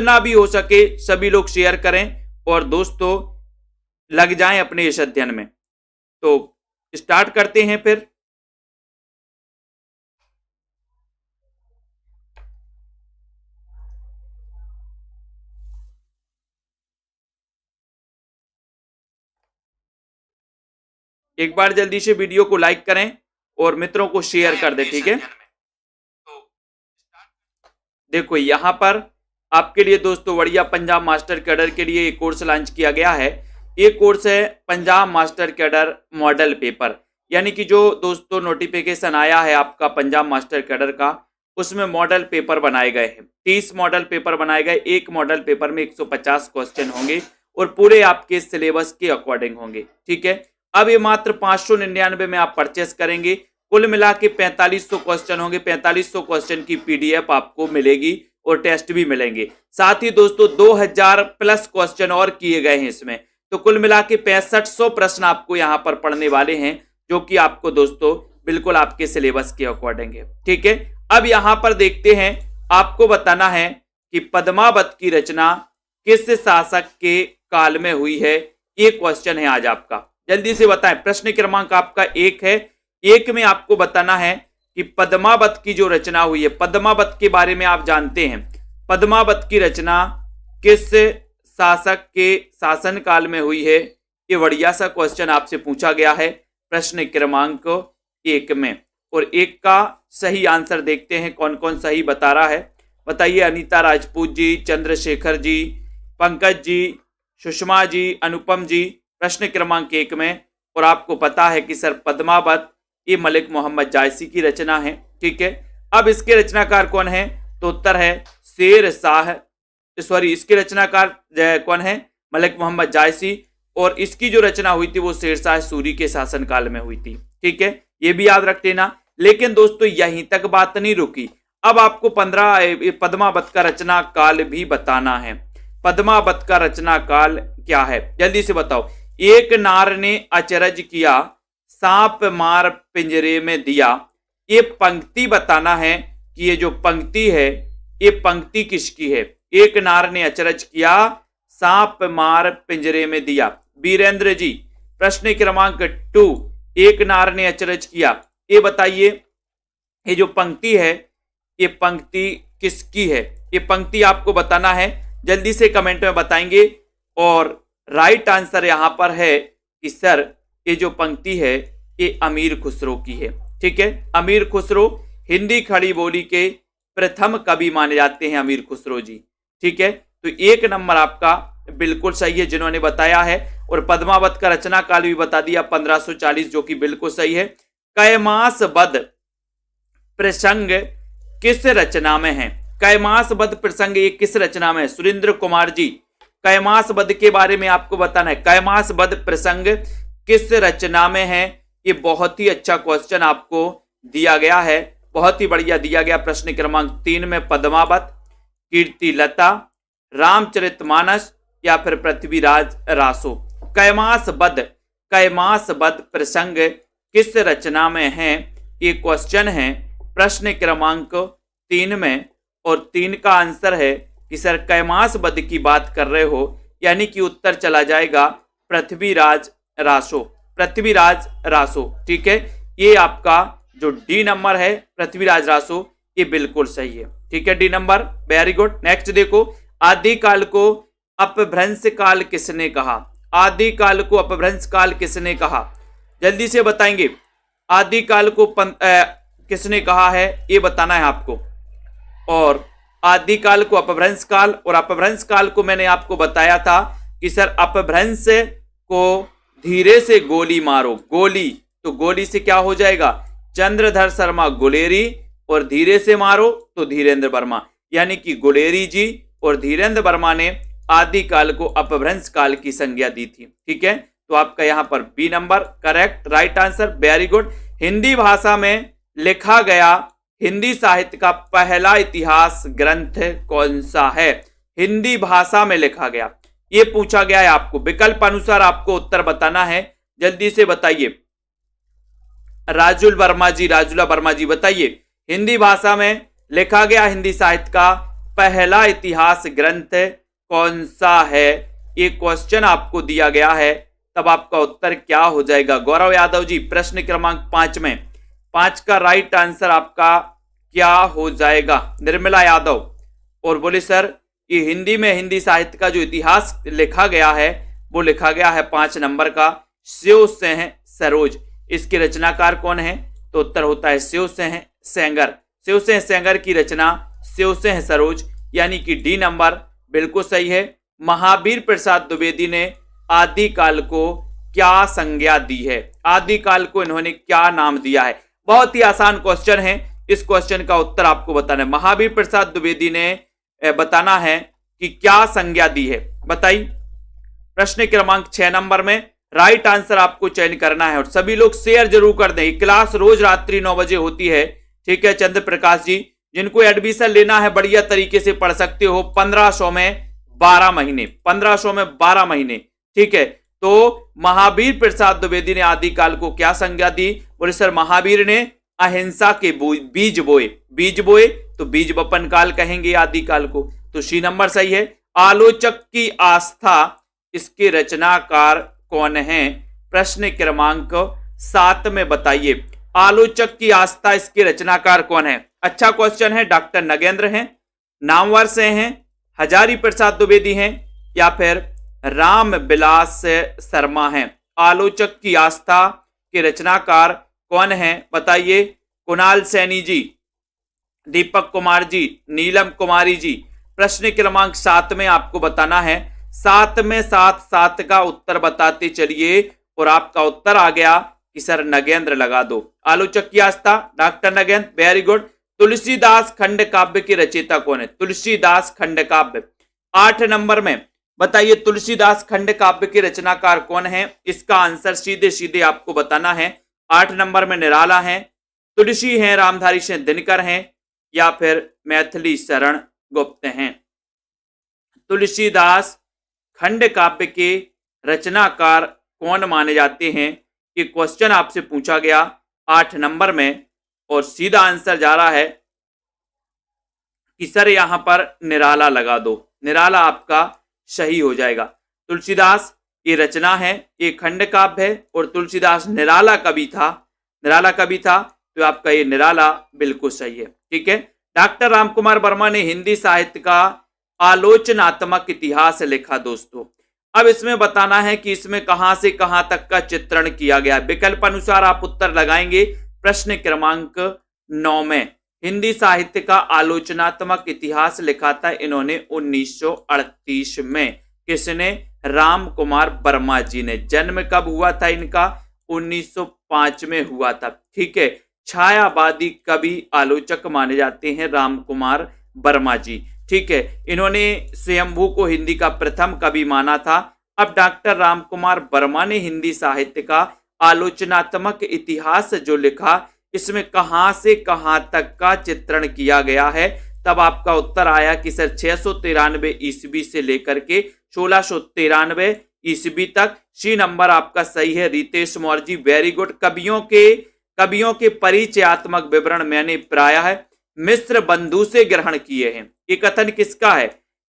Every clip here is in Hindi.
जितना भी हो सके सभी लोग शेयर करें और दोस्तों लग जाएं अपने इस अध्ययन में। तो स्टार्ट करते हैं फिर। एक बार जल्दी से वीडियो को लाइक करें और मित्रों को शेयर कर दें, ठीक है। देखो यहां पर आपके लिए दोस्तों बढ़िया पंजाब मास्टर कैडर के लिए एक कोर्स लॉन्च किया गया है। ये कोर्स है Punjab master cadre model paper, यानी कि जो दोस्तों नोटिफिकेशन आया है आपका पंजाब मास्टर कैडर का, उसमें मॉडल पेपर बनाए गए हैं। 30 मॉडल पेपर बनाए गए। एक मॉडल पेपर में 150 क्वेश्चन होंगे और पूरे आपके सिलेबस के अकॉर्डिंग होंगे, ठीक है। अब ये मात्र 599 में आप परचेस करेंगे। कुल मिला के 4500 क्वेश्चन होंगे। 4500 क्वेश्चन की पीडीएफ आपको मिलेगी और टेस्ट भी मिलेंगे। साथ ही दोस्तों 2000 प्लस क्वेश्चन और किए गए हैं इसमें, तो कुल मिला के 6500 प्रश्न आपको यहाँ पर पढ़ने वाले हैं, जो कि आपको दोस्तों बिल्कुल आपके सिलेबस के अकॉर्डिंग है, ठीक है। अब यहाँ पर देखते हैं, आपको बताना है कि पद्मावत की रचना किस शासक के काल में हुई है। ये क्वेश्चन है आज आपका, जल्दी से बताएं। प्रश्न क्रमांक आपका 1 है। 1 में आपको बताना है कि पद्मावत की जो रचना हुई है, पद्मावत के बारे में आप जानते हैं। पद्मावत की रचना किस शासक के शासन काल में हुई है, ये बढ़िया सा क्वेश्चन आपसे पूछा गया है प्रश्न क्रमांक 1 में। और 1 का सही आंसर देखते हैं कौन कौन सही बता रहा है। बताइए। अनीता राजपूत जी, चंद्रशेखर जी, पंकज जी, सुषमा जी, अनुपम जी, प्रश्न क्रमांक 1 में। और आपको पता है कि सर पद्मावत ये मलिक मोहम्मद जायसी की रचना है, ठीक है। अब इसके रचनाकार कौन है, तो उत्तर है शेर शाह, सॉरी इसके रचनाकार कौन है, मलिक मोहम्मद जायसी। और इसकी जो रचना हुई थी वो शेर शाह सूरी के शासन काल में हुई थी, ठीक है। ये भी याद रख लेना। लेकिन दोस्तों यहीं तक बात नहीं रुकी। अब आपको 15 पद्मावत का रचना काल भी बताना है। पद्मावत का रचना काल क्या है, जल्दी से बताओ। एक नार ने अचरज किया, सांप मार पिंजरे में दिया। ये पंक्ति बताना है कि ये जो पंक्ति है, ये पंक्ति किसकी है। एक नार ने अचरज किया, सांप मार पिंजरे में दिया। वीरेंद्र जी, प्रश्न क्रमांक 2, एक नार ने अचरज किया, ये बताइए ये जो पंक्ति है, ये पंक्ति किसकी है। ये पंक्ति आपको बताना है, जल्दी से कमेंट में बताएंगे। और राइट आंसर यहां पर है कि सर ये जो पंक्ति है ये अमीर खुसरो की है, ठीक है। अमीर खुसरो हिंदी खड़ी बोली के प्रथम कवि माने जाते हैं अमीर खुसरो जी, ठीक है। तो 1 नंबर आपका बिल्कुल सही है जिन्होंने बताया है। और पद्मावत का रचना काल भी बता दिया 1540, जो कि बिल्कुल सही है। कैमास बद प्रसंग किस रचना में है। कैमास बद प्रसंग ये किस रचना में है, सुरेंद्र कुमार जी। कैमास बद के बारे में आपको बताना है, कैमास बद प्रसंग किस रचना में है। ये बहुत ही अच्छा क्वेश्चन आपको दिया गया है, बहुत ही बढ़िया दिया गया। प्रश्न क्रमांक 3 में पद्मावत, कीर्तिलता, रामचरितमानस या फिर पृथ्वीराज रासो। कैमास बद प्रसंग किस रचना में है, ये क्वेश्चन है प्रश्न क्रमांक 3 में। और 3 का आंसर है कि सर कैमास बद की बात कर रहे हो, यानी कि उत्तर चला जाएगा पृथ्वीराज रासो, पृथ्वीराज रासो, ठीक है। ये आपका जो डी नंबर है पृथ्वीराज रासो, ये बिल्कुल सही है, ठीक है। D number, very good. Next देखो, आदिकाल को अपभ्रंश काल किसने कहा। आदिकाल को अपभ्रंश काल किसने कहा, जल्दी से बताएंगे। आदिकाल को किसने कहा है ये बताना है आपको। और आदिकाल को अपभ्रंश काल, और अपभ्रंश काल को मैंने आपको बताया था कि सर अपभ्रंश को धीरे से गोली मारो। गोली, तो गोली से क्या हो जाएगा, चंद्रधर शर्मा गुलेरी, और धीरे से मारो तो धीरेन्द्र वर्मा, यानी कि गुलेरी जी और धीरेन्द्र वर्मा ने आदिकाल को अपभ्रंश काल की संज्ञा दी थी, ठीक है। तो आपका यहां पर B number correct, right answer, very good. Hindi भाषा में लिखा गया हिंदी साहित्य का पहला इतिहास ग्रंथ कौन सा है। हिंदी भाषा में लिखा गया, ये पूछा गया है आपको। विकल्प अनुसार आपको उत्तर बताना है, जल्दी से बताइए। राजुला वर्मा जी बताइए, हिंदी भाषा में लिखा गया हिंदी साहित्य का पहला इतिहास ग्रंथ कौन सा है? ये क्वेश्चन आपको दिया गया है, तब आपका उत्तर क्या हो जाएगा? गौरव यादव जी, प्रश्न क्रमांक 5 में 5 का राइट आंसर आपका क्या हो जाएगा? निर्मला यादव और बोले सर ये हिंदी में हिंदी साहित्य का जो इतिहास लिखा गया है वो लिखा गया है 5 नंबर का शिव सिंह सरोज। इसके रचनाकार कौन है? तो उत्तर होता है शिव सिंह सेंगर। शिव सिंह सेंगर की रचना शिव सिंह सरोज, यानी कि डी नंबर बिल्कुल सही है। महावीर प्रसाद द्विवेदी ने आदिकाल को क्या संज्ञा दी है? आदिकाल को इन्होंने क्या नाम दिया है? बहुत ही आसान क्वेश्चन है, इस क्वेश्चन का उत्तर आपको बताना है। महावीर प्रसाद द्विवेदी ने बताना है कि क्या संज्ञा दी है, बताइए। प्रश्न क्रमांक 6 नंबर में राइट आंसर आपको चयन करना है और सभी लोग शेयर जरूर कर दें। क्लास रोज रात्रि 9 बजे होती है, ठीक है। चंद्र प्रकाश जी, जिनको एडमिशन लेना है बढ़िया तरीके से पढ़ सकते हो। 1500 में 12 महीने, 1500 में 12 महीने, ठीक है। तो महावीर प्रसाद द्विवेदी ने आदिकाल को क्या संज्ञा दी? बोले सर महावीर ने अहिंसा के बीज बोए। बीज बोए तो बीज बपन काल कहेंगे आदिकाल को, तो सी नंबर सही है। आलोचक की आस्था, इसके रचनाकार कौन है? प्रश्न क्रमांक 7 में बताइए। आलोचक की आस्था, इसके रचनाकार कौन है? अच्छा क्वेश्चन है। डॉक्टर नगेंद्र हैं, नामवर से हैं, हजारी प्रसाद द्विवेदी हैं, या फिर राम विलास शर्मा हैं? आलोचक की आस्था के रचनाकार कौन है? बताइए। कुणाल सैनी जी, दीपक कुमार जी, नीलम कुमारी जी। प्रश्न क्रमांक 7 में आपको बताना है। 7 में 7 का उत्तर बताते चलिए और आपका उत्तर आ गया कि सर नगेंद्र लगा दो। आलोचक की आस्था doctor Nagendra, very good. Tulsidas खंड काव्य के रचयिता कौन है? तुलसीदास खंड काव्य 8 नंबर में बताइए। तुलसीदास खंड काव्य के रचनाकार कौन है? इसका आंसर सीधे सीधे आपको बताना है। 8 नंबर में निराला है, तुलसी हैं, रामधारी सिंह दिनकर हैं, या फिर मैथिली शरण गुप्त हैं? तुलसीदास खंड काव्य के रचनाकार कौन माने जाते हैं? ये क्वेश्चन आपसे पूछा गया 8 नंबर में और सीधा आंसर जा रहा है कि सर यहां पर निराला लगा दो। निराला आपका सही हो जाएगा। तुलसीदास ये रचना है, ये खंड काव्य है और तुलसीदास निराला कवि था। निराला कवि था, तो आपका ये निराला बिल्कुल सही है, ठीक है। डॉक्टर रामकुमार वर्मा ने हिंदी साहित्य का आलोचनात्मक इतिहास लिखा दोस्तों। अब इसमें बताना है कि इसमें कहां से कहां तक का चित्रण किया गया। विकल्प अनुसार आप उत्तर लगाएंगे। प्रश्न क्रमांक 9 में हिंदी साहित्य का आलोचनात्मक इतिहास लिखा था इन्होंने 1938 में। किसने? राम कुमार वर्मा जी ने। जन्म कब हुआ था इनका? 1905 में हुआ था, ठीक है। छायावादी कवि आलोचक माने जाते हैं राम कुमार वर्मा जी, ठीक है। इन्होंने स्वयंभू को हिंदी का प्रथम कवि माना था। अब डॉक्टर राम कुमार वर्मा ने हिंदी साहित्य का आलोचनात्मक इतिहास जो लिखा, इसमें कहां से कहां तक का चित्रण किया गया है? तब आपका उत्तर आया कि सर 693 ईस्वी से लेकर के 1693 ईस्वी तक। सी नंबर आपका सही है। Ritesh Maurya ji, very good. कवियों के परिचयात्मक विवरण मैंने प्रायः मिश्र बंधु से ग्रहण किए हैं। ये कथन किसका है?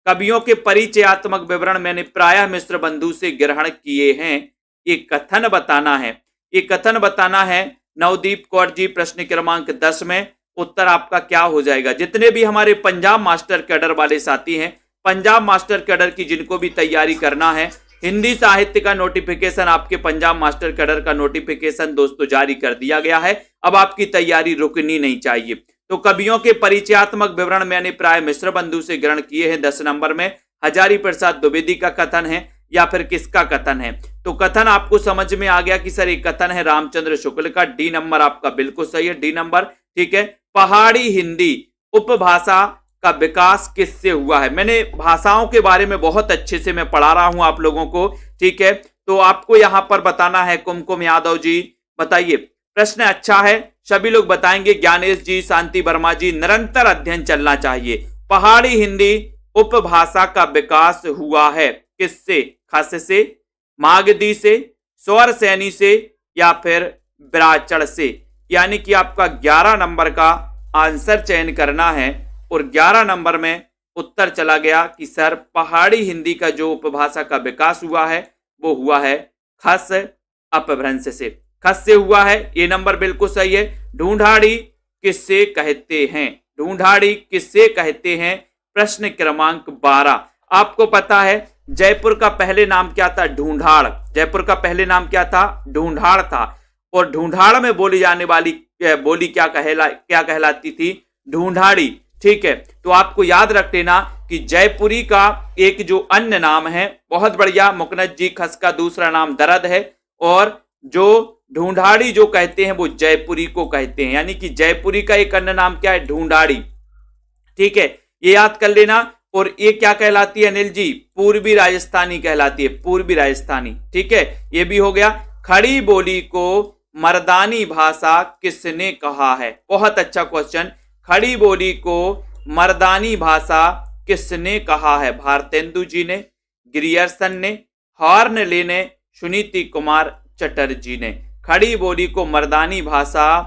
कवियों के परिचयात्मक विवरण मैंने प्रायः मिश्र बंधु से ग्रहण किए हैं। ये कथन बताना है, ये कथन बताना है। नवदीप कौर जी, प्रश्न क्रमांक 10 में उत्तर आपका क्या हो जाएगा? जितने भी हमारे पंजाब मास्टर कैडर वाले साथी हैं, पंजाब मास्टर कैडर की जिनको भी तैयारी करना है, हिंदी साहित्य का नोटिफिकेशन, आपके पंजाब मास्टर कैडर का नोटिफिकेशन दोस्तों जारी कर दिया गया है। अब आपकी तैयारी रुकनी नहीं चाहिए। तो कवियों के परिचयात्मक विवरण मैंने प्राय मिश्र बंधु से ग्रहण किए हैं। 10 नंबर में हजारी प्रसाद द्विवेदी का कथन है या फिर किसका कथन है? तो कथन आपको समझ में आ गया कि सर एक कथन है रामचंद्र शुक्ल का। डी नंबर आपका बिल्कुल सही है, डी नंबर, ठीक है। पहाड़ी हिंदी उपभाषा का विकास किससे हुआ है? मैंने भाषाओं के बारे में बहुत अच्छे से मैं पढ़ा रहा हूं आप लोगों को, ठीक है। तो आपको यहां पर बताना है। कुमकुम यादव जी बताइए। प्रश्न अच्छा है, सभी लोग बताएंगे। ज्ञानेश जी, शांति वर्मा जी, निरंतर अध्ययन चलना चाहिए। पहाड़ी हिंदी उपभाषा का विकास हुआ है किससे? खस से, मागधी से, स्वर सैनी से, या फिर विराचड़ से? यानी कि आपका 11 नंबर का आंसर चयन करना है और 11 नंबर में उत्तर चला गया कि सर पहाड़ी हिंदी का जो उपभाषा का विकास हुआ है वो हुआ है खस अपभ्रंश से। खस से हुआ है, ये नंबर बिल्कुल सही है। ढूंढाड़ी किससे कहते हैं? ढूंढाड़ी किससे कहते हैं? प्रश्न क्रमांक 12। आपको पता है जयपुर का पहले नाम क्या था? ढूंढाड़। जयपुर का पहले नाम क्या था? ढूंढाड़ था। और ढूंढाड़ में बोली जाने वाली बोली क्या कहलाती थी? ढूंढाड़ी। ठीक है, तो आपको याद रख लेना कि जयपुरी का एक जो अन्य नाम है, बहुत बढ़िया, मुकनद जी खस का दूसरा नाम दरद है, और जो ढूंढाड़ी जो कहते हैं वो जयपुरी को कहते हैं, यानी कि जयपुरी का एक अन्य नाम क्या है? ढूंढाड़ी। ठीक है, ये याद कर लेना। और ये क्या कहलाती है अनिल जी? पूर्वी राजस्थानी कहलाती है, पूर्वी राजस्थानी। ठीक है, ये भी हो गया। खड़ी बोली को मर्दानी भाषा किसने कहा है? बहुत अच्छा क्वेश्चन। खड़ी बोली को मर्दानी भाषा किसने कहा है? भारतेंदु जी ने, ग्रियर्सन ने, हॉर्नले ने, सुनीति कुमार चटर्जी ने। खड़ी बोली को मर्दानी भाषा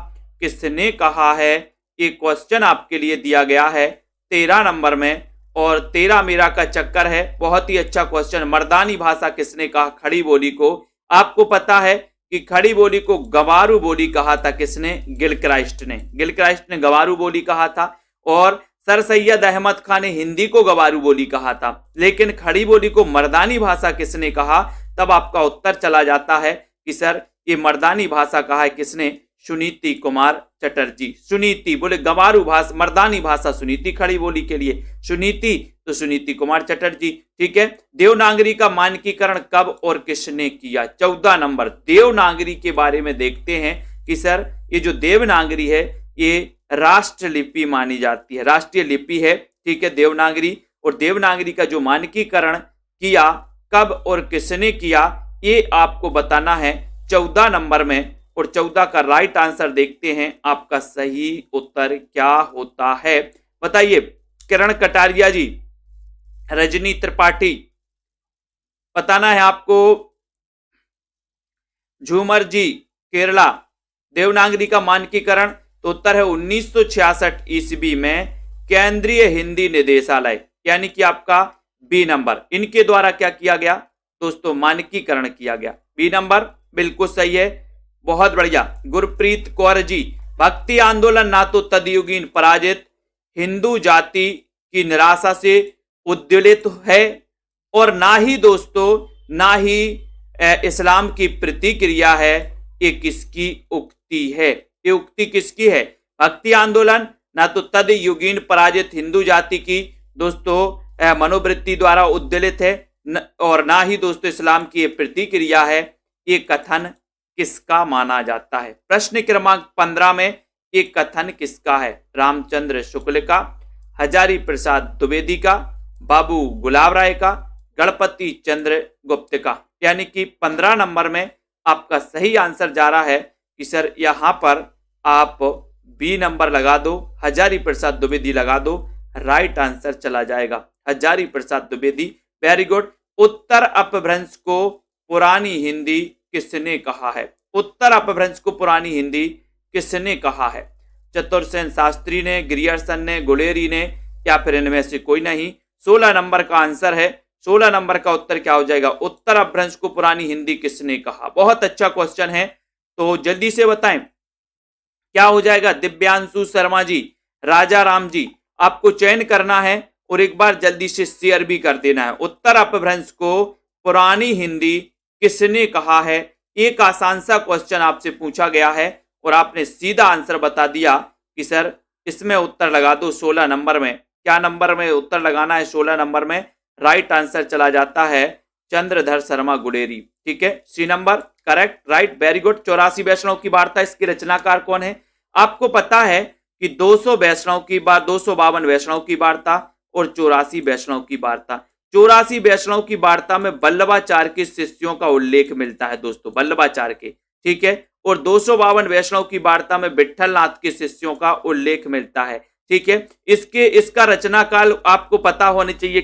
किसने कहा है? ये क्वेश्चन आपके लिए दिया गया है 13 नंबर में, और 13 मेरा का चक्कर है। बहुत ही अच्छा क्वेश्चन। मर्दानी भाषा किसने कहा खड़ी बोली को? आपको पता है कि खड़ी बोली को गवारू बोली कहा था किसने? गिलक्राइस्ट ने। गिलक्राइस्ट ने गवारू बोली कहा था, और सर सैयद अहमद खान ने हिंदी को गवारू बोली कहा था। लेकिन खड़ी बोली को मर्दानी भाषा किसने कहा? तब आपका उत्तर चला जाता है कि सर ये मर्दानी भाषा कहा है किसने? सुनीति कुमार चटर्जी। सुनीति बोले गवारू भाषा, मर्दानी भाषा सुनीति खड़ी बोली के लिए, सुनीति तो सुनीति कुमार चटर्जी। ठीक है, देवनागरी का मानकीकरण कब और किसने किया? 14 नंबर। देवनागरी के बारे में देखते हैं कि सर ये जो देवनागरी है ये राष्ट्रलिपि मानी जाती है, राष्ट्रीय लिपि है। ठीक है, देवनागरी। और देवनागरी का जो मानकीकरण किया कब और किसने किया, ये आपको बताना है 14 नंबर में। और 14 का राइट आंसर देखते हैं, आपका सही उत्तर क्या होता है बताइए। किरण कटारिया जी, रजनी त्रिपाठी, बताना है आपको। झूमर जी, केरला, देवनागरी का मानकीकरण, तो उत्तर है 1966 ईस्वी में केंद्रीय हिंदी निदेशालय, यानी कि आपका बी नंबर, इनके द्वारा क्या किया गया दोस्तों? मानकीकरण किया गया। बी नंबर बिल्कुल सही है, बहुत बढ़िया। गुरप्रीत कौर जी, भक्ति आंदोलन ना तो तदयुगीन पराजित हिंदू जाति की निराशा से उद्वेलित है, और ना ही दोस्तों ना ही इस्लाम की प्रतिक्रिया है। ये किसकी उक्ति है? ये उक्ति किसकी है? भक्ति आंदोलन ना तो तदयुगीन पराजित हिंदू जाति की दोस्तों मनोवृत्ति द्वारा उद्वेलित है, और ना ही दोस्तों इस्लाम की ये प्रतिक्रिया है। ये कथन किसका माना जाता है? प्रश्न क्रमांक 15 में ये कथन किसका है? रामचंद्र शुक्ल का, हजारी प्रसाद द्विवेदी का, बाबू गुलाब राय का, गणपति चंद्र गुप्त का। यानी कि 15 नंबर में आपका सही आंसर जा रहा है कि सर यहां पर आप बी नंबर लगा दो, हजारी प्रसाद द्विवेदी लगा दो, राइट आंसर चला जाएगा हजारी प्रसाद द्विवेदी। Very good. उत्तर अपभ्रंश को पुरानी हिंदी किसने कहा है? उत्तर अपभ्रंश को पुरानी हिंदी किसने कहा है? चतुर्सेन शास्त्री ने, ग्रियर्सन ने, गुलेरी ने, या फिर इनमें से कोई नहीं? 16 नंबर का आंसर है। 16 नंबर का उत्तर क्या हो जाएगा? उत्तर अपभ्रंश को पुरानी हिंदी किसने कहा? बहुत अच्छा क्वेश्चन है, तो जल्दी से बताएं क्या हो जाएगा? दिव्यांशु शर्मा जी, राजा राम जी, आपको चयन करना है और एक बार जल्दी से शेयर भी कर देना है। उत्तर अपभ्रंश को पुरानी हिंदी किसने कहा है? एक आसान सा क्वेश्चन आपसे पूछा गया है और आपने सीधा आंसर बता दिया कि सर इसमें उत्तर लगा दो 16 नंबर में। क्या नंबर में उत्तर लगाना है? 16 नंबर में। राइट आंसर चला जाता है चंद्रधर शर्मा गुलेरी। ठीक है, C number correct, right, very good. 84 Vaishnav की वार्ता, इसके रचनाकार कौन है? आपको पता है कि 200 वैष्णव की बात, 252 वैष्णव की वार्ता और 84 वैष्णव की वार्ता। 84 वैष्णव की वार्ता में वल्लभाचार्य के शिष्यों का उल्लेख मिलता है दोस्तों, वल्लभाचार्य के। ठीक है, और 252 वैष्णव की वार्ता में विट्ठलनाथ के शिष्यों का उल्लेख मिलता है। ठीक है, इसका रचनाकाल आपको पता होनी चाहिए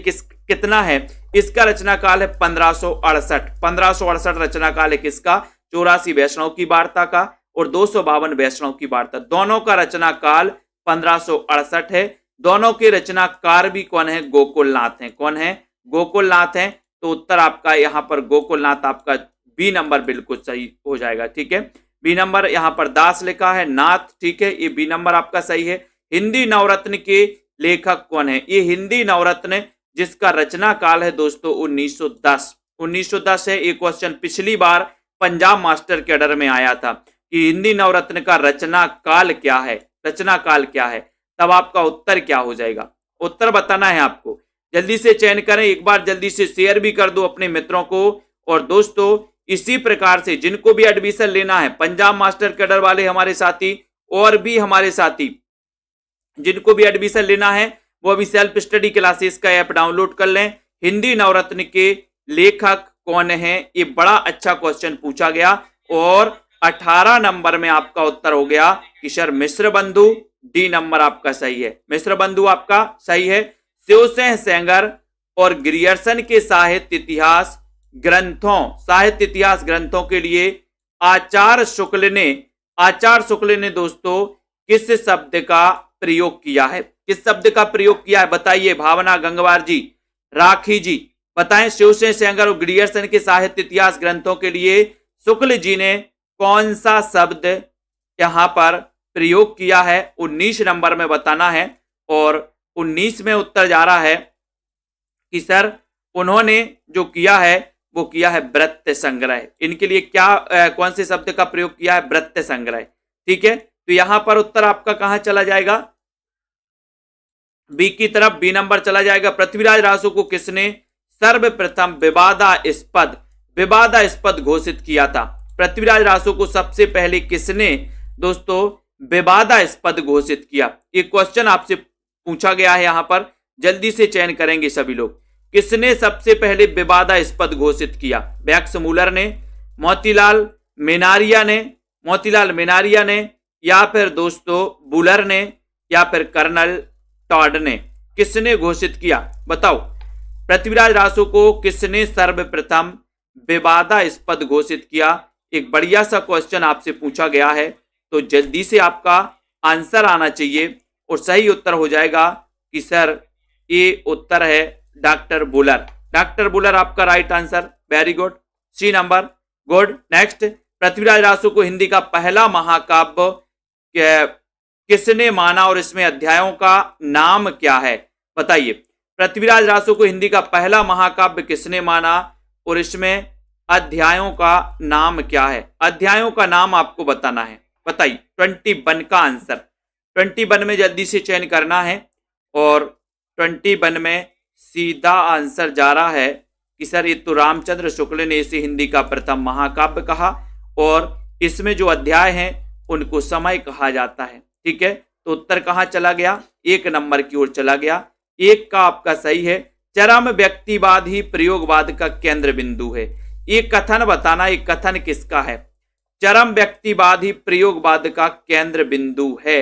कितना है? इसका रचनाकाल है 1568। 1568 रचनाकाल है किसका? 84 वैष्णव की वार्ता का और 252 वैष्णव की वार्ता, दोनों का रचनाकाल 1568 है। दोनों के रचनाकार भी कौन है? गोकुलनाथ हैं। कौन है? गोकुलनाथ हैं। तो उत्तर आपका यहाँ पर गोकुलनाथ, आपका बी नंबर बिल्कुल सही हो जाएगा। ठीक है, बी नंबर। यहाँ पर दास लिखा है, नाथ। ठीक है, ये बी नंबर आपका सही है। हिंदी नवरत्न के लेखक कौन है? ये हिंदी नवरत्न जिसका रचना काल है दोस्तों 1910। 1910 है। ये क्वेश्चन पिछली बार पंजाब मास्टर कैडर में आया था कि हिंदी नवरत्न का रचना काल क्या है, रचना काल क्या है। तब आपका उत्तर क्या हो जाएगा? उत्तर बताना है आपको। जल्दी से चयन करें, एक बार जल्दी से शेयर भी कर दो अपने मित्रों को। और दोस्तों इसी प्रकार से जिनको भी एडमिशन लेना है, पंजाब मास्टर कैडर वाले हमारे साथी और भी हमारे साथी जिनको भी एडमिशन लेना है, वो अभी सेल्फ स्टडी क्लासेस का ऐप डाउनलोड कर लें। हिंदी नवरत्न के लेखक कौन है? ये बड़ा अच्छा क्वेश्चन पूछा गया और 18 नंबर में आपका उत्तर हो गया कि सर मिश्र बंधु। डी नंबर आपका सही है, मिश्र बंधु आपका सही है। शिवसेन सेंगर और ग्रियर्सन के साहित्य इतिहास ग्रंथों के लिए आचार्य शुक्ल ने दोस्तों किस शब्द का प्रयोग किया है? किस शब्द का प्रयोग किया है बताइए? भावना गंगवार जी, राखी जी बताएं। शिवसेन सेंगर और ग्रियर्सन के साहित्य इतिहास ग्रंथों के लिए शुक्ल जी ने कौन सा शब्द यहां पर प्रयोग किया है? 19 नंबर में बताना है। और 19 में उत्तर जा रहा है कि सर उन्होंने जो किया है वो किया है वृत्त संग्रह। इनके लिए क्या कौन से शब्द का प्रयोग किया है? वृत्त संग्रह। ठीक है, तो यहां पर उत्तर आपका कहां चला जाएगा? बी की तरफ, बी नंबर चला जाएगा। पृथ्वीराज रासो को किसने सर्वप्रथम विवादास्पद घोषित किया था? पृथ्वीराज रासो को सबसे पहले किसने दोस्तों विवादास्पद घोषित किया? ये क्वेश्चन आपसे पूछा गया है यहां पर। जल्दी से चयन करेंगे सभी लोग। किसने सबसे पहले विवादास्पद घोषिट किया? मैक्स मूलर ने, मोतीलाल मेनारिया ने, या फिर दोस्तों बुलर ने, या फिर कर्नल टॉड ने? किसने घोषित किया बताओ? पृथ्वीराज रासो को किसने सर्वप्रथम विवादास्पद घोषित किया? एक बढ़िया सा क्वेश्चन आपसे पूछा गया है, तो जल्दी से आपका आंसर आना चाहिए और सही उत्तर हो जाएगा कि सर ये उत्तर है डॉक्टर बुलर। डॉक्टर बुलर आपका right answer. Very good, C number. Good. Next, Prithviraj Raso को हिंदी का पहला महाकाव्य किसने माना और इसमें अध्यायों का नाम क्या है? बताइए। पृथ्वीराज रासो को हिंदी का पहला महाकाव्य किसने माना और इसमें अध्यायों का नाम क्या है? अध्यायों का नाम आपको बताना है। बताइए 21 का आंसर। 21 में जल्दी से चयन करना है और 21 में सीधा आंसर जा रहा है कि सर ये तो रामचंद्र शुक्ल ने इसे हिंदी का प्रथम महाकाव्य कहा और इसमें जो अध्याय हैं उनको समय कहा जाता है। ठीक है, तो उत्तर कहां चला गया? 1 नंबर की ओर चला गया। 1 का आपका सही है। चरम व्यक्तिवाद ही प्रयोगवाद का केंद्र बिंदु है। ये कथन बताना, ये कथन किसका है? चरम व्यक्तिवाद ही प्रयोगवाद का केंद्र बिंदु है।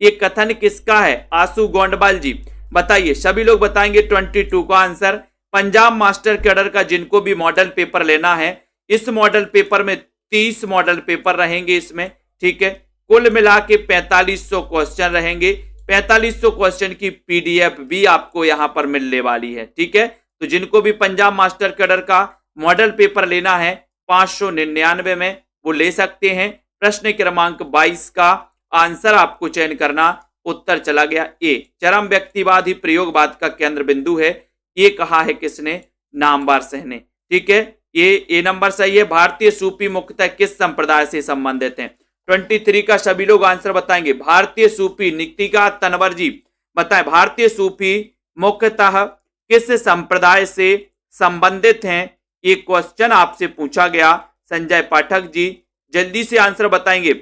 ये कथन किसका है? आशु गोंडवाल जी बताइए। सभी लोग बताएंगे 22 का आंसर। पंजाब मास्टर कैडर का जिनको भी मॉडल पेपर लेना है, इस मॉडल पेपर में 30 मॉडल पेपर रहेंगे इसमें। ठीक है, कुल मिला के 4500 क्वेश्चन रहेंगे। 4500 क्वेश्चन की पीडीएफ भी आपको यहां पर मिलने वाली है। ठीक है, तो जिनको भी पंजाब मास्टर कैडर का मॉडल पेपर लेना है 599 में वो ले सकते हैं। प्रश्न क्रमांक 22 का आंसर आपको चयन करना। उत्तर चला गया ए। चरम व्यक्तिवाद ही प्रयोगवाद का केंद्र बिंदु है। ये कहा है किसने? नामवर सिंह ने। ठीक है, ये ए नंबर सही है। भारतीय सूफी मुख्यतः किस संप्रदाय से संबंधित हैं? 23 का सभी लोग आंसर बताएंगे। भारतीय सूफी, नितिका तनवर जी बताएं, भारतीय सूफी मुख्यतः किस संप्रदाय से संबंधित हैं? ये क्वेश्चन आपसे पूछा गया। संजय पाठक जी जल्दी से आंसर बताएंगे।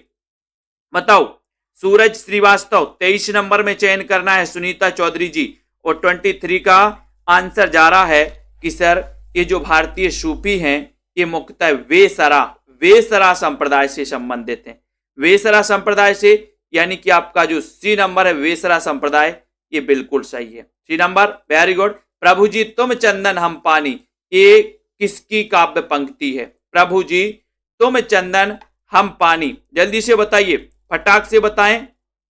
बताओ। सूरज श्रीवास्तव 23 नंबर में चयन करना है। सुनीता चौधरी जी। और 23 का आंसर जा रहा है कि सर ये जो भारतीय सूफी हैं ये मुख्यतः वेसरा संप्रदाय से संबंधित हैं। वेसरा संप्रदाय से, यानी कि आपका जो सी नंबर है वेसरा संप्रदाय, ये बिल्कुल सही है। C number, very good. प्रभु जी तुम चंदन हम पानी, ये किसकी काव्य पंक्ति है? प्रभु जी तुम चंदन हम पानी। जल्दी से बताइए, फटाक से बताएं।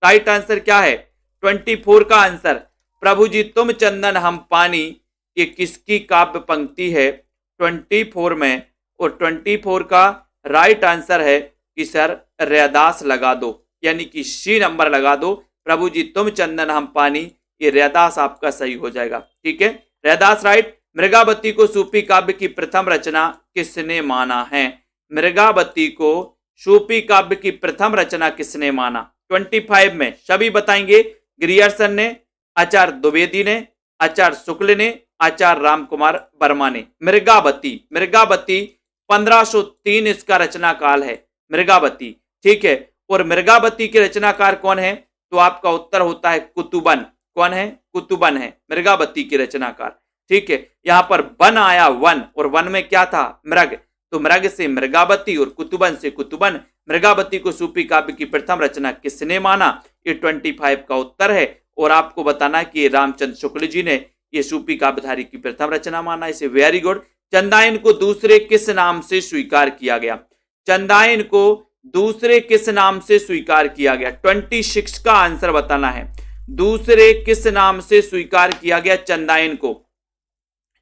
राइट आंसर क्या है? 24 का आंसर। प्रभु जी तुम चंदन हम पानी, ये किसकी काव्य पंक्ति है 24 में? और 24 का राइट आंसर है कि सर रैदास लगा दो, यानी कि सी नंबर लगा दो। प्रभु जी तुम चंदन हम पानी, ये रैदास आपका सही हो जाएगा। ठीक है, रैदास राइट। मृगावती को सूफी काव्य की प्रथम रचना किसने माना है? मृगावती को सूफी काव्य की प्रथम रचना किसने माना? 25 में सभी बताएंगे। ग्रियर्सन ने, आचार्य द्विवेदी ने, आचार्य शुक्ल ने, आचार्य रामकुमार वर्मा ने। मृगावती 1503 इसका रचना काल है मृगावती। ठीक है, और मृगावती के रचनाकार कौन है? तो आपका उत्तर होता है कुतुबन। कौन है? कुतुबन है मृगावती के रचनाकार। ठीक है, यहां पर वन आया वन, और वन में क्या था? मृग। तो मृग से मृगावती और कुतुबन से कुतुबन। मृगावती को सूफी काव्य की प्रथम रचना किसने माना? ये 25 का उत्तर है। और आपको बताना कि रामचंद्र शुक्ल जी ने ये सूफी काव्यधारी की प्रथम रचना माना इसे। Very good. चंदायन को दूसरे किस नाम से स्वीकार किया गया? चंदायन को दूसरे किस नाम से स्वीकार किया गया? 26 का आंसर बताना है। दूसरे किस नाम से स्वीकार किया गया चंदायन को?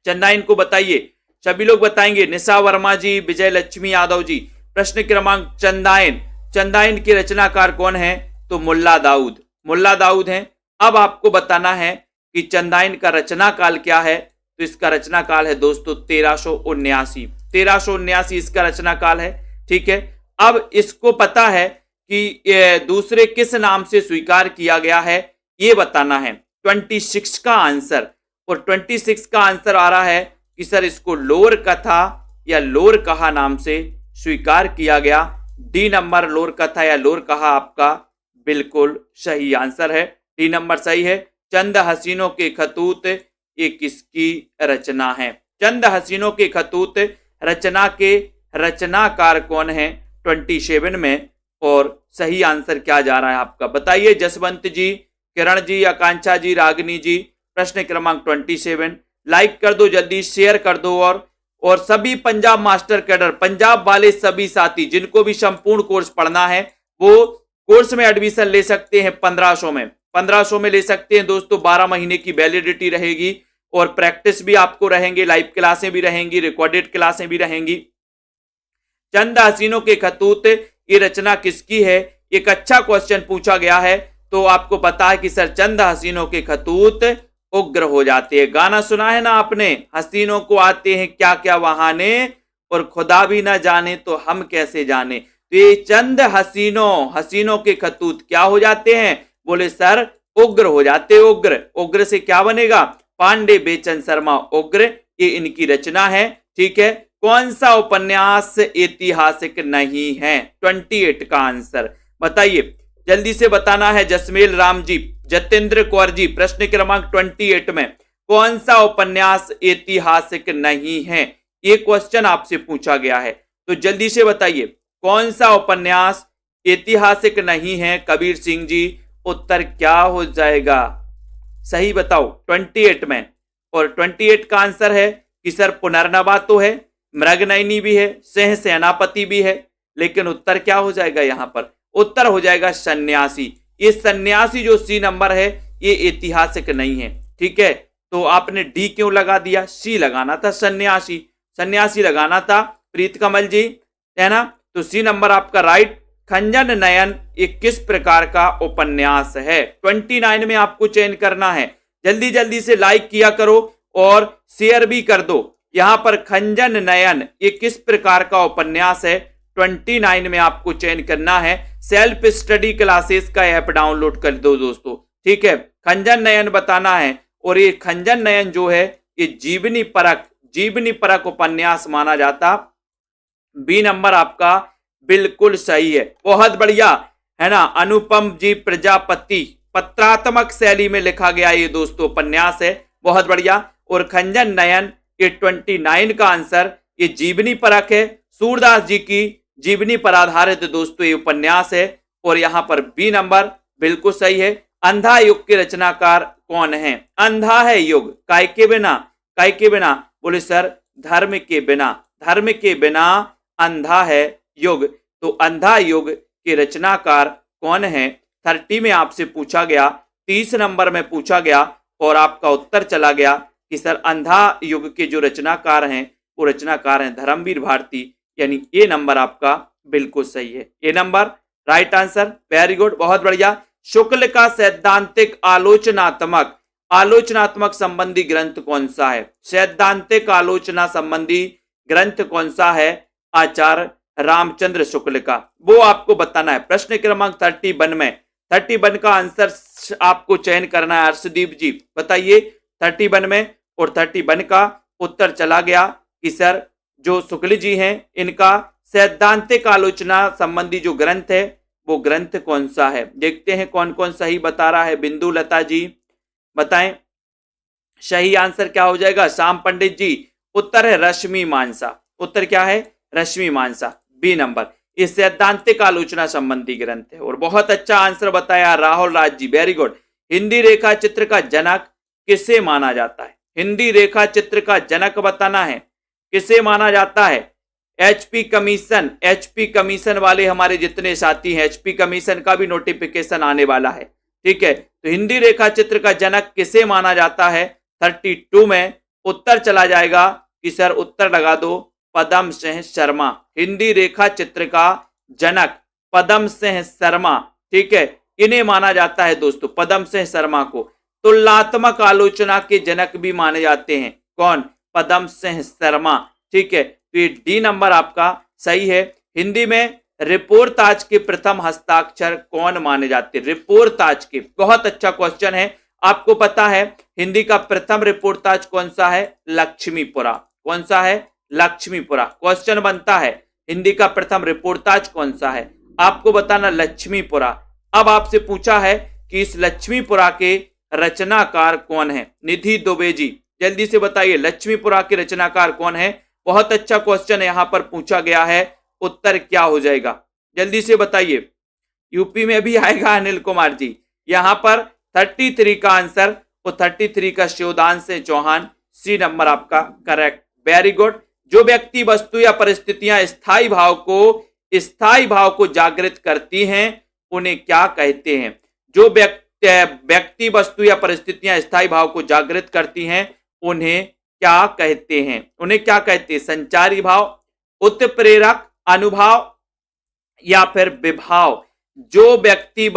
चंदायन को बताइए, सभी लोग बताएंगे। निशा वर्मा जी, विजय लक्ष्मी यादव जी। प्रश्न क्रमांक चंदायन, चंदायन के रचनाकार कौन है? तो मुल्ला दाऊद, मुल्ला दाऊद हैं। अब आपको बताना है कि चंदायन का रचना काल क्या है? तो इसका रचना काल है दोस्तों 1379। 1379 इसका रचना काल है। ठीक है, अब इसको पता है कि दूसरे किस नाम से स्वीकार किया गया है, ये बताना है। 26 का आंसर, और 26 का आंसर आ रहा है कि सर इसको लोर कथा या लोर कहा नाम से स्वीकार किया गया। डी नंबर लोर कथा या लोर कहा आपका बिल्कुल सही आंसर है। डी नंबर सही है। चंद हसीनों के खतूत, ये किसकी रचना है? चंद हसीनों के खतूत रचना के रचनाकार कौन है 27 में? और सही आंसर क्या जा रहा है आपका? बताइए। जसवंत जी, किरण जी, आकांक्षा जी, रागनी जी। प्रश्न क्रमांक 27। लाइक कर दो जल्दी, शेयर कर दो। और सभी पंजाब मास्टर कैडर, पंजाब वाले सभी साथी जिनको भी संपूर्ण कोर्स पढ़ना है वो कोर्स में एडमिशन ले सकते हैं 1500 में। 1500 में ले सकते हैं दोस्तों। 12 महीने की वैलिडिटी रहेगी और प्रैक्टिस भी आपको रहेंगे, लाइव क्लासें भी रहेंगी, रिकॉर्डेड क्लासें भी रहेंगी। चंद हसीनों के खतूत, ये रचना किसकी है? एक अच्छा क्वेश्चन पूछा गया है। तो आपको पता है कि सर चंद हसीनों के खतूत उग्र हो जाते हैं। गाना सुना है ना आपने, हसीनों को आते हैं क्या क्या वहाने, और खुदा भी ना जाने तो हम कैसे जाने। तो ये चंद हसीनों के खतूत क्या हो जाते हैं? बोले सर उग्र हो जाते। उग्र, उग्र से क्या बनेगा? पांडे बेचन शर्मा उग्र, ये इनकी रचना है। ठीक है, कौन सा उपन्यास ऐतिहासिक नहीं है? 28 का आंसर बताइए, जल्दी से बताना है। जसमेल राम जी, जतेंद्र कौर जी। प्रश्न क्रमांक 28 में कौन सा उपन्यास ऐतिहासिक नहीं है? ये क्वेश्चन आपसे पूछा गया है, तो जल्दी से बताइए कौन सा उपन्यास ऐतिहासिक नहीं है? कबीर सिंह जी, उत्तर क्या हो जाएगा? सही बताओ 28 में। और 28 का आंसर है कि सर पुनर्नवा तो है, मृगनयनी भी है, सिंह सेनापति भी है, लेकिन उत्तर क्या हो जाएगा यहां पर? उत्तर हो जाएगा सन्यासी। ये सन्यासी जो सी नंबर है ये ऐतिहासिक नहीं है। ठीक है, तो आपने डी क्यों लगा दिया? सी लगाना था, सन्यासी, सन्यासी लगाना था प्रीत कमल जी, है ना? तो सी नंबर आपका राइट। खंजन नयन ये किस प्रकार का उपन्यास है? 29 में आपको चयन करना है। जल्दी जल्दी से लाइक किया करो और शेयर भी कर दो। यहां पर खंजन नयन ये किस प्रकार का उपन्यास है? 29 में आपको चयन करना है। सेल्फ स्टडी क्लासेस का ऐप डाउनलोड कर दो दोस्तों। ठीक है, खंजन नयन बताना है। और ये खंजन नयन जो है ये जीवनी परक उपन्यास माना जाता। बी नंबर आपका बिल्कुल सही है, बहुत बढ़िया, है ना? अनुपम जी प्रजापति, पत्रात्मक शैली में लिखा गया ये दोस्तों उपन्यास है, बहुत बढ़िया। और खंजन नयन ये 29 का आंसर, ये जीवनी परक है, सूरदास जी की जीवनी पर आधारित दोस्तों ये उपन्यास है। और यहां पर बी नंबर बिल्कुल सही है। अंधा युग के रचनाकार कौन है? अंधा है युग, काय के बिना? काय के बिना? बोले सर धर्म के बिना, धर्म के बिना अंधा है युग। तो अंधा युग के रचनाकार कौन है? 30 में आपसे पूछा गया, 30 नंबर में पूछा गया और आपका उत्तर चला गया कि सर अंधा युग के जो रचनाकार हैं वो रचनाकार हैं धर्मवीर भारती, यानी ए नंबर आपका बिल्कुल सही है। A number right answer, very good, बहुत बढ़िया। शुक्ल का सैद्धांतिक आलोचनात्मक संबंधी ग्रंथ कौन सा है? सैद्धांतिक आलोचना संबंधी ग्रंथ कौन सा है? आचार्य रामचंद्र शुक्ल का, वो आपको बताना है। प्रश्न क्रमांक 31 में 31 का आंसर आपको चयन करना है। अर्शदीप जी बताइए 31 में, और 31 का उत्तर चला गया कि सर जो शुक्ल जी हैं इनका सैद्धांतिक आलोचना संबंधी जो ग्रंथ है वो ग्रंथ कौन सा है? देखते हैं कौन कौन सही बता रहा है। बिंदु लता जी बताएं सही आंसर क्या हो जाएगा। श्याम पंडित जी उत्तर है रश्मि मानसा। उत्तर क्या है? रश्मि मानसा, बी नंबर। ये सैद्धांतिक आलोचना संबंधी ग्रंथ है। और बहुत अच्छा आंसर बताया राहुल राज जी, वेरी गुड। हिंदी रेखा चित्र का जनक किसे माना जाता है? हिंदी रेखा चित्र का जनक बताना है, किसे माना जाता है? एचपी कमीशन वाले हमारे जितने साथी हैं, एचपी कमीशन का भी नोटिफिकेशन आने वाला है, ठीक है। तो हिंदी रेखा चित्र का जनक किसे माना जाता है? 32 में उत्तर चला जाएगा कि सर उत्तर लगा दो पदम सिंह शर्मा। हिंदी रेखा चित्र का जनक पदम सिंह शर्मा, ठीक है, इन्हें माना जाता है दोस्तों, पदम सिंह शर्मा को। तुलनात्मक आलोचना के जनक भी माने जाते हैं, कौन? पदम सिंह शर्मा, ठीक है। तो डी नंबर आपका सही है। हिंदी में रिपोर्ताज के प्रथम हस्ताक्षर कौन माने जाते? रिपोर्ताज के, बहुत अच्छा क्वेश्चन है। आपको पता है हिंदी का प्रथम रिपोर्ताज कौन सा है? लक्ष्मीपुरा। कौन सा है? लक्ष्मीपुरा। क्वेश्चन बनता है हिंदी का प्रथम रिपोर्ताज कौन सा है? आपको बताना लक्ष्मीपुरा। अब आपसे पूछा है कि इस लक्ष्मीपुरा के रचनाकार कौन है? निधि दुबे जी जल्दी से बताइए लक्ष्मीपुरा के रचनाकार कौन है? बहुत अच्छा क्वेश्चन यहां पर पूछा गया है। उत्तर क्या हो जाएगा जल्दी से बताइए। यूपी में भी आएगा अनिल कुमार जी। यहां पर 33 का आंसर, वो 33 का शिवदान से चौहान, सी नंबर आपका करेक्ट, वेरी गुड। जो व्यक्ति वस्तु या परिस्थितियां स्थायी भाव को जागृत करती हैं उन्हें क्या कहते हैं? जो व्यक्ति वस्तु या परिस्थितियां स्थायी भाव को जागृत करती हैं उन्हें क्या कहते हैं? उन्हें क्या कहते हैं? संचारी भाव, उत्प्रेरक, अनुभाव या फिर विभाव। जो व्यक्ति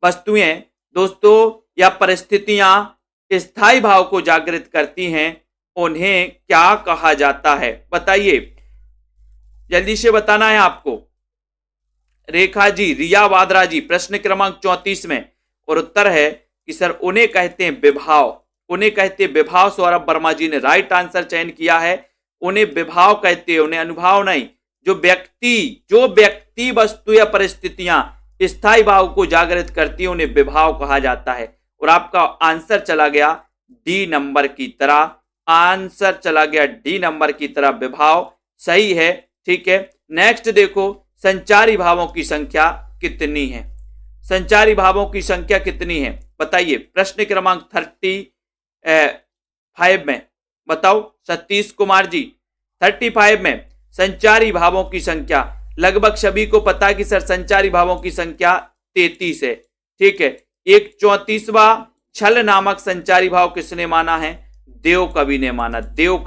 वस्तुएं दोस्तों या परिस्थितियां स्थायी भाव को जागृत करती हैं उन्हें क्या कहा जाता है? बताइए जल्दी से बताना है आपको। रेखा जी, रिया वाद्रा जी प्रश्न क्रमांक 34 में, और उत्तर है कि सर उन्हें कहते हैं विभाव। उन्हें कहते हैं विभाव। सौरभ वर्मा जी ने राइट आंसर चयन किया है। उन्हें विभाव कहते हैं, उन्हें अनुभाव नहीं। जो व्यक्ति वस्तु या परिस्थितियां स्थायी भाव को जागृत करती है उन्हें विभाव कहा जाता है। और आपका आंसर चला गया डी नंबर की तरह। आंसर चला गया डी नंबर की तरह, विभाव सही है, ठीक है। नेक्स्ट देखो, संचारी भावों की संख्या कितनी है? संचारी भावों की संख्या कितनी है बताइए। प्रश्न क्रमांक 35 में बताओ सतीश कुमार जी। 35 में संचारी भावों की संख्या लगभग सभी को पता है कि सर संचारी भावों की संख्या 33 है, ठीक है। एक 34वां छल नामक संचारी भाव किसने माना है? देव कवि ने माना। देव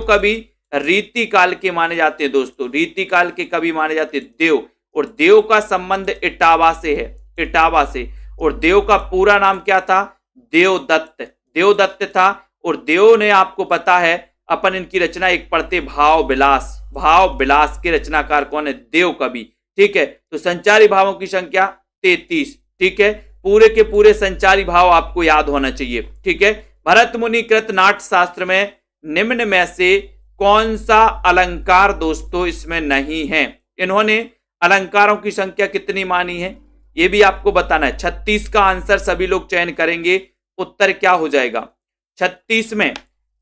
कवि रीति काल के माने जाते हैं दोस्तों, रीति काल के कवि माने जाते हैं देव। और देव का संबंध इटावा से है, इटावा से। और देव का पूरा नाम क्या था? देवदत्त था। और देव ने, आपको पता है अपन इनकी रचना एक पढ़ते भाव विलास के रचनाकार कौन है? देव कवि, ठीक है। तो संचारी भावों की संख्या 33, ठीक है। पूरे के पूरे संचारी भाव आपको याद होना चाहिए, ठीक है। भरत मुनि कृत नाट्य शास्त्र में निम्न में से कौन सा अलंकार दोस्तों इसमें नहीं है? इन्होंने अलंकारों की संख्या कितनी मानी है ये भी आपको बताना है। 36 का आंसर सभी लोग चयन करेंगे। उत्तर क्या हो जाएगा 36 में?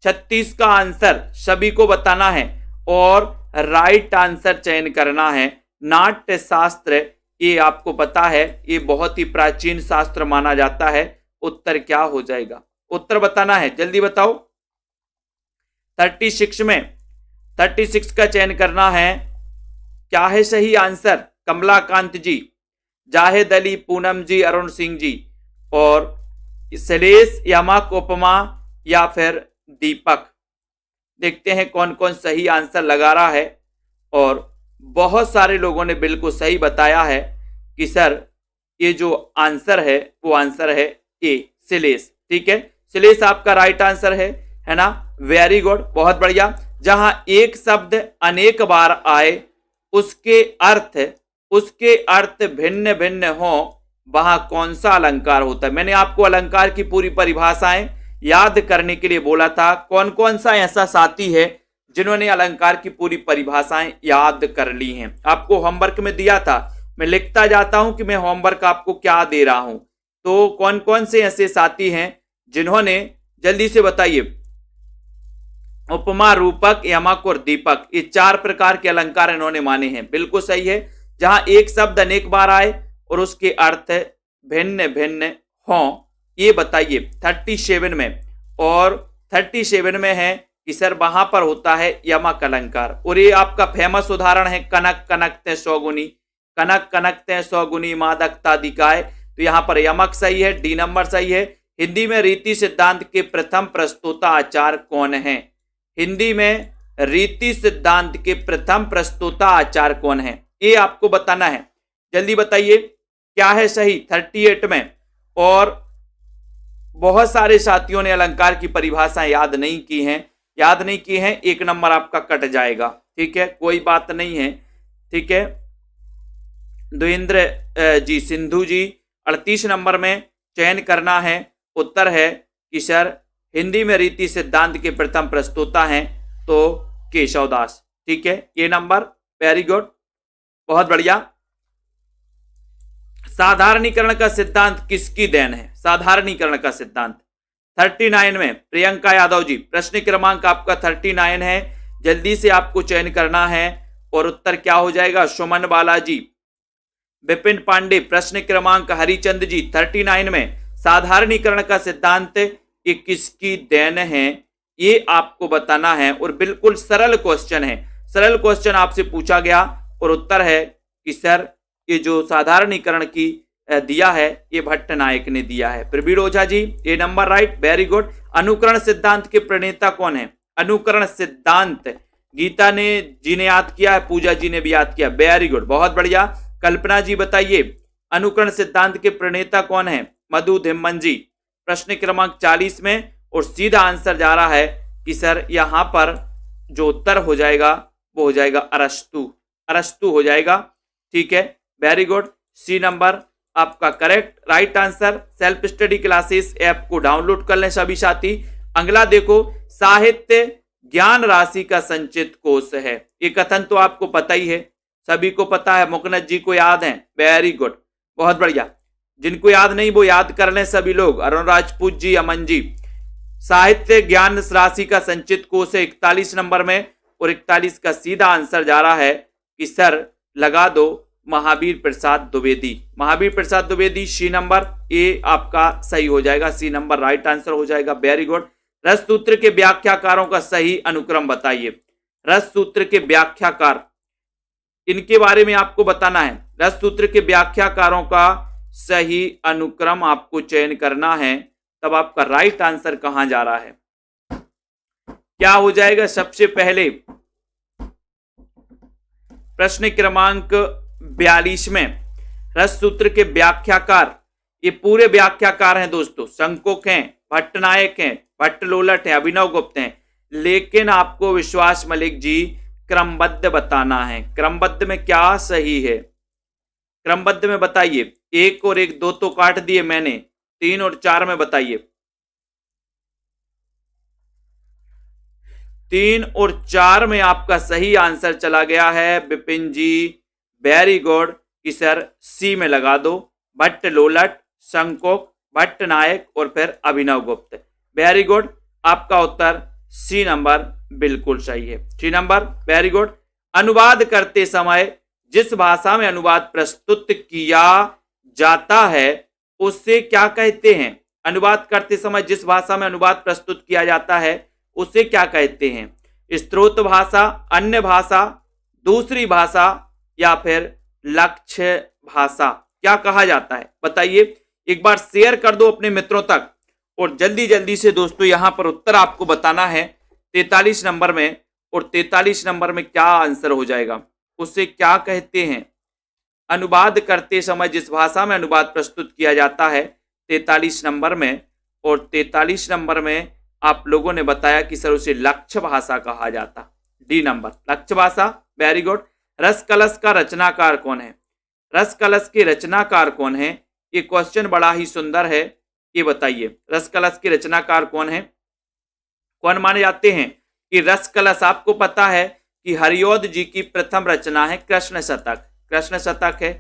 36 का आंसर सभी को बताना है और राइट आंसर चयन करना है। नाट्य शास्त्र, ये आपको पता है ये बहुत ही प्राचीन शास्त्र माना जाता है। उत्तर क्या हो जाएगा? उत्तर बताना है, जल्दी बताओ। 36 में 36 का चयन करना है। क्या है सही आंसर? कमलाकांत जी, जाहिद अली, पूनम जी, अरुण सिंह जी। और श्लेष, यमक, उपमा या फिर दीपक। देखते हैं कौन कौन सही आंसर लगा रहा है। और बहुत सारे लोगों ने बिल्कुल सही बताया है कि सर ये जो आंसर है वो आंसर है ए, श्लेष। ठीक है, श्लेष आपका राइट आंसर है ना। वेरी गुड, बहुत बढ़िया। जहां एक शब्द अनेक बार आए उसके अर्थ भिन्न भिन्न हो, वहां कौन सा अलंकार होता है। मैंने आपको अलंकार की पूरी परिभाषाएं याद करने के लिए बोला था। कौन कौन सा ऐसा साथी है जिन्होंने अलंकार की पूरी परिभाषाएं याद कर ली हैं। आपको होमवर्क में दिया था, मैं लिखता जाता हूं कि मैं होमवर्क आपको क्या दे रहा हूं। तो कौन कौन से ऐसे साथी हैं जिन्होंने, जल्दी से बताइए। उपमा, रूपक, यमक और दीपक, ये 4 प्रकार के अलंकार इन्होंने माने हैं। बिल्कुल सही है। जहां एक शब्द अनेक बार आए और उसके अर्थ भिन्न भिन्न हों, ये बताइए 37 में। और 37 में है कि सर वहां पर होता है यमक अलंकार। और ये आपका फेमस उदाहरण है कनक कनकते सौगुनी, कनक कनकते सौगुनी मादकता दिखाए। तो यहां पर यमक सही है, डी नंबर सही है। हिंदी में रीति सिद्धांत के प्रथम प्रस्तोता आचार्य कौन है। हिंदी में रीति सिद्धांत के प्रथम प्रस्तोता आचार्य कौन है, ये आपको बताना है। जल्दी बताइए क्या है सही 38 में। और बहुत सारे साथियों ने अलंकार की परिभाषा याद नहीं की हैं, 1 नंबर आपका कट जाएगा। ठीक है, कोई बात नहीं है। ठीक है, देवेंद्र जी, सिंधु जी 38 नंबर में चयन करना है। उत्तर है कि सर हिंदी में रीति सिद्धांत के प्रथम प्रस्तोता हैं तो केशवदास। ठीक है, ये नंबर, वेरी गुड, बहुत बढ़िया। साधारणीकरण का सिद्धांत किसकी देन है। साधारणीकरण का सिद्धांत 39 में प्रियंका यादव जी, प्रश्न क्रमांक आपका 39 है। जल्दी से आपको चयन करना है। और उत्तर क्या हो जाएगा, सुमन बालाजी। विपिन पांडे, प्रश्न क्रमांक हरिचंद जी 39 में साधारणीकरण का सिद्धांत ये किसकी देन है, ये आपको बताना है। और बिल्कुल सरल क्वेश्चन है, सरल क्वेश्चन आपसे पूछा गया। और उत्तर है कि सर ये जो साधारणीकरण की दिया है ये भट्ट नायक ने दिया है। प्रवीण ओझा जी, ये नंबर राइट, वेरी गुड। अनुकरण सिद्धांत के प्रणेता कौन है। अनुकरण सिद्धांत गीता ने जी ने याद किया है, पूजा जी ने भी याद किया, वेरी गुड, बहुत बढ़िया। कल्पना जी बताइए अनुकरण सिद्धांत के प्रणेता कौन है। मधु धिम्मन जी, प्रश्न क्रमांक 40 में। और सीधा आंसर जा रहा है कि सर यहां पर जो उत्तर हो जाएगा वो हो जाएगा अरस्तु, अरस्तु हो जाएगा। ठीक है, वेरी गुड, सी नंबर आपका correct right answer. Self study classes app को डाउनलोड कर लें सभी साथी। अगला देखो, साहित्य ज्ञान राशि का संचित कोश है। ये कथन तो आपको पता ही है, सभी को पता है, मुकनद जी को याद है, वेरी गुड, बहुत बढ़िया। जिनको याद नहीं वो याद कर लें सभी लोग, अरुण राजपूत जी, अमन जी। साहित्य ज्ञान राशि का संचित कोश है 41 नंबर में। और 41 का सीधा आंसर जा रहा है कि सर लगा दो महावीर प्रसाद द्विवेदी। महावीर प्रसाद द्विवेदी, सी नंबर, ए आपका सही हो जाएगा, सी नंबर राइट आंसर हो जाएगा, वेरी गुड। रस सूत्र के व्याख्याकारों का सही अनुक्रम बताइए। रस सूत्र के व्याख्याकार, इनके बारे में आपको बताना है। रस सूत्र के व्याख्याकारों का सही अनुक्रम आपको चयन करना है। तब आपका राइट आंसर कहां जा रहा है, क्या हो जाएगा। सबसे पहले प्रश्न क्रमांक 42 में रस सूत्र के व्याख्याकार, ये पूरे व्याख्याकार हैं दोस्तों, शंकोक हैं, भट्टनायक हैं, भट्टलोलट हैं, अभिनव गुप्त हैं। लेकिन आपको विश्वास मलिक जी क्रमबद्ध बताना है। क्रमबद्ध में क्या सही है, क्रमबद्ध में बताइए। 1 और 1 2 तो काट दिए मैंने, 3 और 4 में बताइए। 3 और 4 में आपका सही आंसर चला गया है विपिन जी, वेरी गुड, कि सर सी में लगा दो। भट्ट लोलट, शंकोक, भट्ट नायक और फिर अभिनव गुप्त, वेरी गुड। आपका उत्तर सी नंबर बिल्कुल सही है, सी नंबर, वेरी गुड। अनुवाद करते समय जिस भाषा में अनुवाद प्रस्तुत किया जाता है उससे क्या कहते हैं। अनुवाद करते समय जिस भाषा में अनुवाद प्रस्तुत किया जाता है उसे क्या कहते हैं। स्रोत भाषा, अन्य भाषा, दूसरी भाषा या फिर लक्ष्य भाषा, क्या कहा जाता है बताइए। एक बार शेयर कर दो अपने मित्रों तक। और जल्दी जल्दी से दोस्तों यहाँ पर उत्तर आपको बताना है 43 नंबर में। और 43 नंबर में क्या आंसर हो जाएगा, उससे क्या कहते हैं। अनुवाद करते समय जिस भाषा में अनुवाद प्रस्तुत किया जाता है 43 नंबर में, और 43 नंबर में आप लोगों ने बताया कि सर उसे लक्ष्य भाषा कहा जाता। डी नंबर लक्ष्य भाषा, वेरी गुड। रस कलश का रचनाकार कौन है? रस कलश के रचनाकार कौन है? ये क्वेश्चन बड़ा ही सुंदर है, ये बताइए रस कलश के रचनाकार कौन है, कौन माने जाते हैं कि रस कलश? आपको पता है कि हरिऔध जी की प्रथम रचना है कृष्ण शतक, कृष्ण शतक है,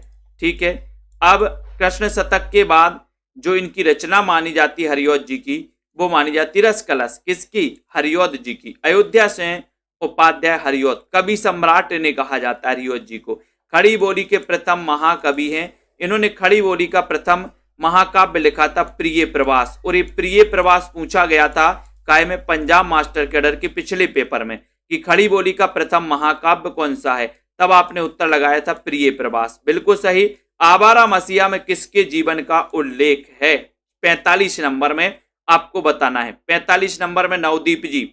ठीक है। अब कृष्ण शतक के बाद जो इनकी रचना मानी जाती है हरिऔध जी की, वो मानी जाती रस कलश। किसकी? हरिऔध जी की। अयोध्या से उपाध्याय हरिऔध, कवि सम्राट ने कहा जाता है हरिऔध जी को। खड़ी बोली के प्रथम महाकवि हैं। इन्होंने खड़ी बोली का प्रथम महाकाव्य लिखा था प्रिय प्रवास, और ये प्रिय प्रवास पूछा गया था काय में, पंजाब मास्टर कैडर के पिछले पेपर में, कि खड़ी बोली का प्रथम महाकाव्य कौन सा है, तब आपने उत्तर लगाया था प्रिय प्रवास, बिल्कुल सही। आवारा मसीहा में किसके जीवन का उल्लेख है? 45 नंबर में आपको बताना है। 45 नंबर में नवदीप जी,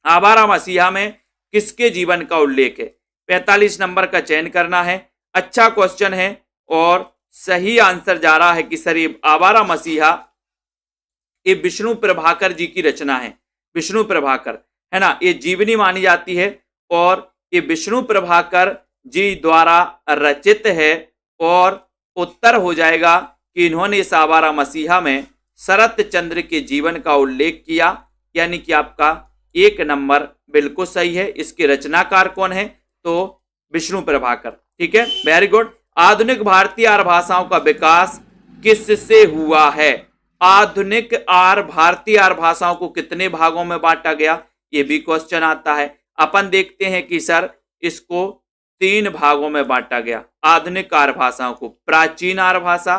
आवारा मसीहा में किसके जीवन का उल्लेख है? 45 नंबर का चयन करना है। अच्छा क्वेश्चन है और सही आंसर जा रहा है कि सर ये आवारा मसीहा ये विष्णु प्रभाकर जी की रचना है। विष्णु प्रभाकर है ना, ये जीवनी मानी जाती है और ये विष्णु प्रभाकर जी द्वारा रचित है। और उत्तर हो जाएगा कि इन्होंने इस आवारा मसीहा में शरत चंद्र के जीवन का उल्लेख किया, यानी कि आपका 1 नंबर बिल्कुल सही है। इसके रचनाकार कौन है? तो विष्णु प्रभाकर, ठीक है, वेरी गुड। आधुनिक भारतीय आर्य भाषाओं का विकास किससे हुआ है? आधुनिक भारतीय आर्य भाषाओं को कितने भागों में बांटा गया, ये भी क्वेश्चन आता है। अपन देखते हैं कि सर इसको 3 भागों में बांटा गया। आधुनिक आर्य भाषाओं को प्राचीन आर्य भाषा,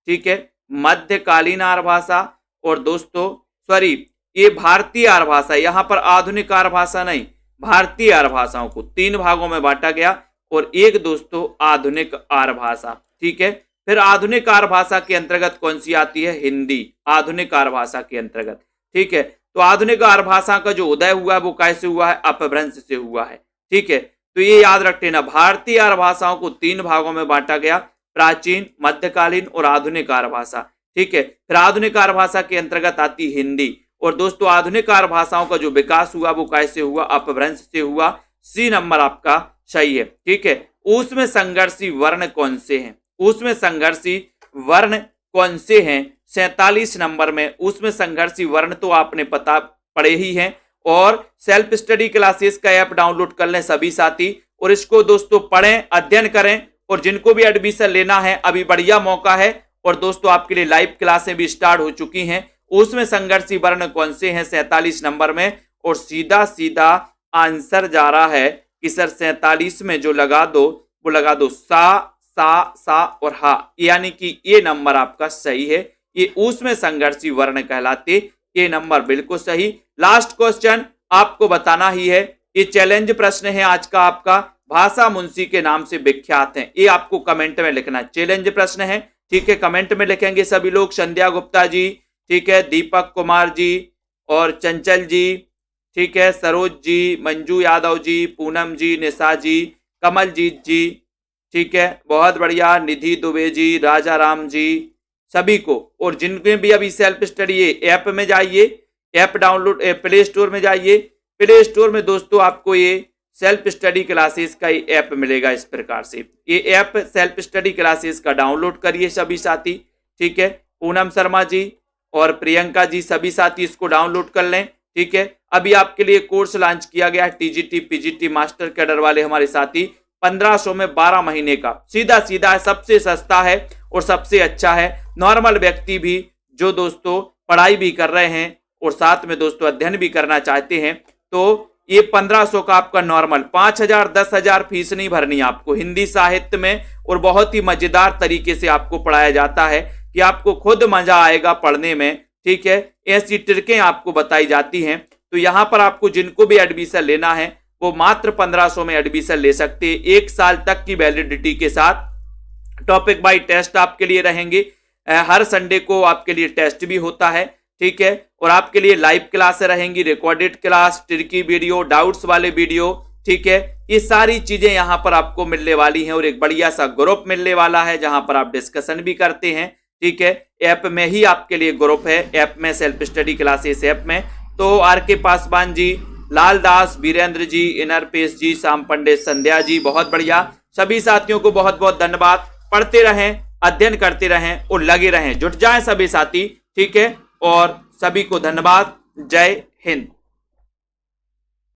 ठीक है, मध्यकालीन आर्य भाषा, और दोस्तों सॉरी ये भारतीय आर्य भाषा, यहां पर आधुनिक आर्य भाषा नहीं, भारतीय आर्य भाषाओं को 3 भागों में बांटा गया, और एक दोस्तों आधुनिक आर्य भाषा, ठीक है। फिर आधुनिक आर्य भाषा के अंतर्गत कौन सी आती है? हिंदी, आधुनिक आर्य भाषा के अंतर्गत, ठीक है। तो आधुनिक आर्य भाषा का जो उदय हुआ है वो कैसे हुआ है? अपभ्रंश से हुआ है, ठीक है। तो ये याद रख लेना, भारतीय आर्य भाषाओं को 3 भागों में बांटा गया, प्राचीन, मध्यकालीन और आधुनिक आर्य भाषा, ठीक है। फिर आधुनिक आर्य भाषा के अंतर्गत आती हिंदी। और दोस्तों आधुनिक आर्य भाषाओं का जो विकास हुआ वो कैसे हुआ? अपभ्रंश से हुआ। सी नंबर आपका सही है, ठीक है। उसमें संघर्षी वर्ण कौन से हैं? उसमें संघर्षी वर्ण कौन से हैं? 47 नंबर में उसमें संघर्षी वर्ण तो आपने पता पड़े ही हैं। और सेल्फ स्टडी क्लासेस का ऐप डाउनलोड कर लें सभी साथी, और इसको दोस्तों पढ़ें, अध्ययन करें। और जिनको भी एडमिशन लेना है अभी बढ़िया मौका है। और दोस्तों आपके लिए लाइव क्लासें भी स्टार्ट हो चुकी हैं। उसमें संघर्षी वर्ण कौन से हैं 47 नंबर में? और सीधा सीधा आंसर जा रहा है कि सर 47 में जो लगा दो वो लगा दो सा और हा, यानी कि ये नंबर आपका सही है। ये उसमें संघर्षी वर्ण कहलाते, ये नंबर बिल्कुल सही। लास्ट क्वेश्चन आपको बताना ही है, ये चैलेंज प्रश्न है आज का आपका। भाषा मुंशी के नाम से विख्यात हैं, ये आपको कमेंट में लिखना। चैलेंज प्रश्न है, ठीक है, कमेंट में लिखेंगे सभी लोग। संध्या गुप्ता जी, ठीक है, दीपक कुमार जी और चंचल जी, ठीक है, सरोज जी, मंजू यादव जी, पूनम जी, निशा जी, कमलजीत जी, ठीक है, बहुत बढ़िया, निधि दुबे जी, राजा राम जी, सभी को। और जिनके भी अभी सेल्फ स्टडी ऐप में जाइए, ऐप डाउनलोड प्ले स्टोर में जाइए, प्ले स्टोर में दोस्तों आपको ये सेल्फ स्टडी क्लासेस का ऐप मिलेगा। इस प्रकार से ये ऐप सेल्फ स्टडी क्लासेस का डाउनलोड करिए सभी साथी, ठीक है। पूनम शर्मा जी और प्रियंका जी सभी साथी इसको डाउनलोड कर लें, ठीक है। अभी आपके लिए कोर्स लॉन्च किया गया है टीजीटी पीजीटी मास्टर कैडर वाले हमारे साथी, 1500 में 12 महीने का, सीधा सीधा है, सबसे सस्ता है और सबसे अच्छा है। नॉर्मल व्यक्ति भी जो दोस्तों पढ़ाई भी कर रहे हैं और साथ में दोस्तों अध्ययन भी करना चाहते हैं, तो ये 1500 का आपका नॉर्मल, 5000 10,000 फीस नहीं भरनी आपको। हिंदी साहित्य में और बहुत ही मजेदार तरीके से आपको पढ़ाया जाता है कि आपको खुद मजा आएगा पढ़ने में, ठीक है। ऐसी ट्रिकें आपको बताई जाती हैं। तो यहाँ पर आपको जिनको भी एडमिशन लेना है वो मात्र 1500 में एडमिशन ले सकते हैं, 1 साल तक की वैलिडिटी के साथ। टॉपिक बाय टेस्ट आपके लिए रहेंगे, हर संडे को आपके लिए टेस्ट भी होता है, ठीक है। और आपके लिए लाइव क्लासें रहेंगी, recorded class, tricky video, doubts वाले वीडियो, ठीक है। ये सारी चीजें यहाँ पर आपको मिलने वाली हैं और एक बढ़िया सा ग्रुप मिलने वाला है जहां पर आप डिस्कशन भी करते हैं, ठीक है। ऐप में ही आपके लिए ग्रुप है, ऐप में सेल्फ स्टडी क्लासेस ऐप में। तो आर.के. पासवान जी, लाल दास, वीरेंद्र जी, इनरपेश जी, श्याम पंडित, संध्या जी, बहुत बढ़िया। सभी साथियों को बहुत बहुत धन्यवाद। पढ़ते रहें, अध्ययन करते रहें और लगे रहें, जुट जाएं सभी साथी, ठीक है। और सभी को धन्यवाद। जय हिंद।